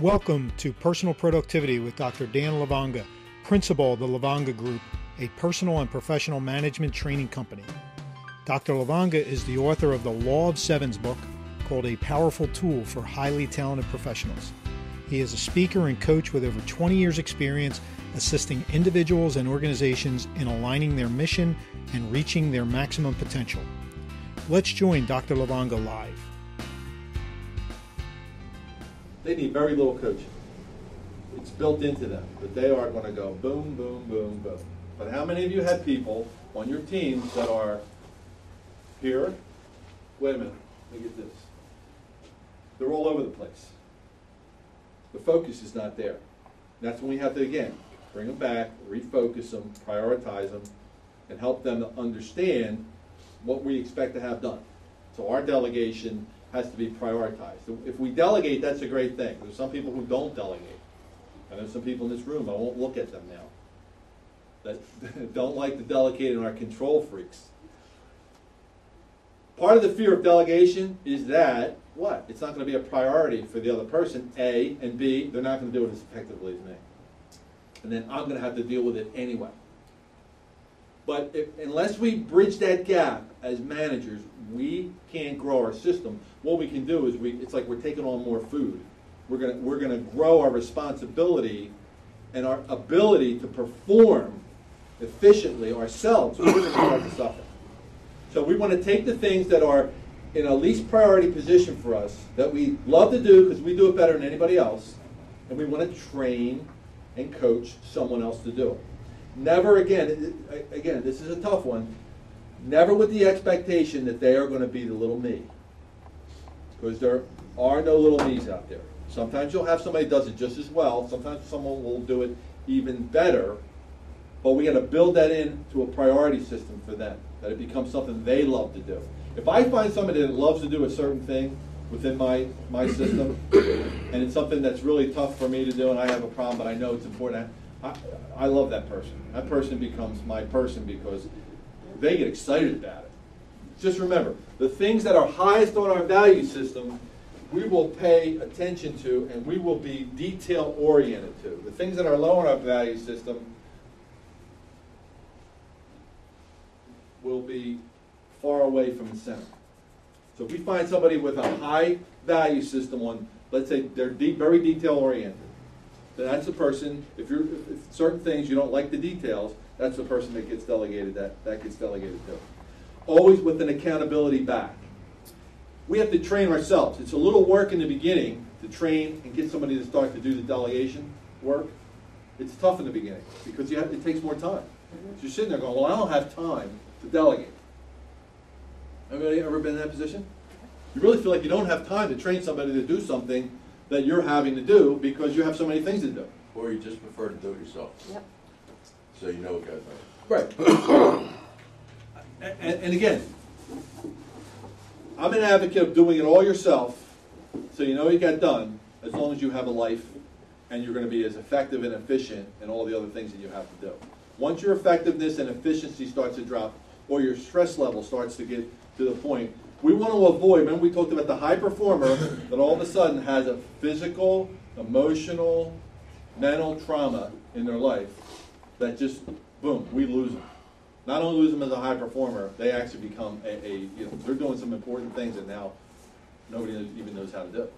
Welcome to Personal Productivity with Dr. Dan Lavanga, Principal of the Lavanga Group, a personal and professional management training company. Dr. Lavanga is the author of the Law of Sevens book called A Powerful Tool for Highly Talented Professionals. He is a speaker and coach with over 20 years' experience assisting individuals and organizations in aligning their mission and reaching their maximum potential. Let's join Dr. Lavanga live. They need very little coaching. It's built into them that they are going to go boom, boom, boom, boom. But how many of you have people on your teams that are here? Wait a minute, look at this. They're all over the place. The focus is not there. That's when we have to, again, bring them back, refocus them, prioritize them, and help them to understand what we expect to have done. So our delegation has to be prioritized. If we delegate, that's a great thing. There's some people who don't delegate. And there's some people in this room, I won't look at them now, that don't like to delegate and are control freaks. Part of the fear of delegation is that, what? It's not going to be a priority for the other person, A, and B, they're not going to do it as effectively as me. And then I'm going to have to deal with it anyway. But unless we bridge that gap as managers, we can't grow our system. What we can do is it's like we're taking on more food. We're gonna grow our responsibility and our ability to perform efficiently ourselves. We're going to start to suffer. So we want to take the things that are in a least priority position for us that we love to do because we do it better than anybody else, and we want to train and coach someone else to do it. Never again, this is a tough one, never with the expectation that they are going to be the little me. Because there are no little me's out there. Sometimes you'll have somebody who does it just as well. Sometimes someone will do it even better. But we got to build that into a priority system for them, that it becomes something they love to do. If I find somebody that loves to do a certain thing within my system, and it's something that's really tough for me to do, and I have a problem, but I know it's important, I love that person. That person becomes my person because they get excited about it. Just remember, the things that are highest on our value system, we will pay attention to and we will be detail-oriented to. The things that are low on our value system will be far away from the center. So if we find somebody with a high value system on, let's say they're very detail-oriented, then that's the person, if certain things you don't like the details, that's the person that gets delegated, that gets delegated to. Always with an accountability back. We have to train ourselves. It's a little work in the beginning to train and get somebody to start to do the delegation work. It's tough in the beginning because it takes more time. So you're sitting there going, well, I don't have time to delegate. Anybody ever been in that position? You really feel like you don't have time to train somebody to do something that you're having to do because you have so many things to do. Or you just prefer to do it yourself. Yep. So you know what goes Right. on. And again, I'm an advocate of doing it all yourself so you know you got done as long as you have a life and you're going to be as effective and efficient in all the other things that you have to do. Once your effectiveness and efficiency starts to drop or your stress level starts to get to the point, we want to avoid, remember we talked about the high performer that all of a sudden has a physical, emotional, mental trauma in their life that just, boom, we lose them. Not only lose them as a high performer, they actually become they're doing some important things that now nobody even knows how to do.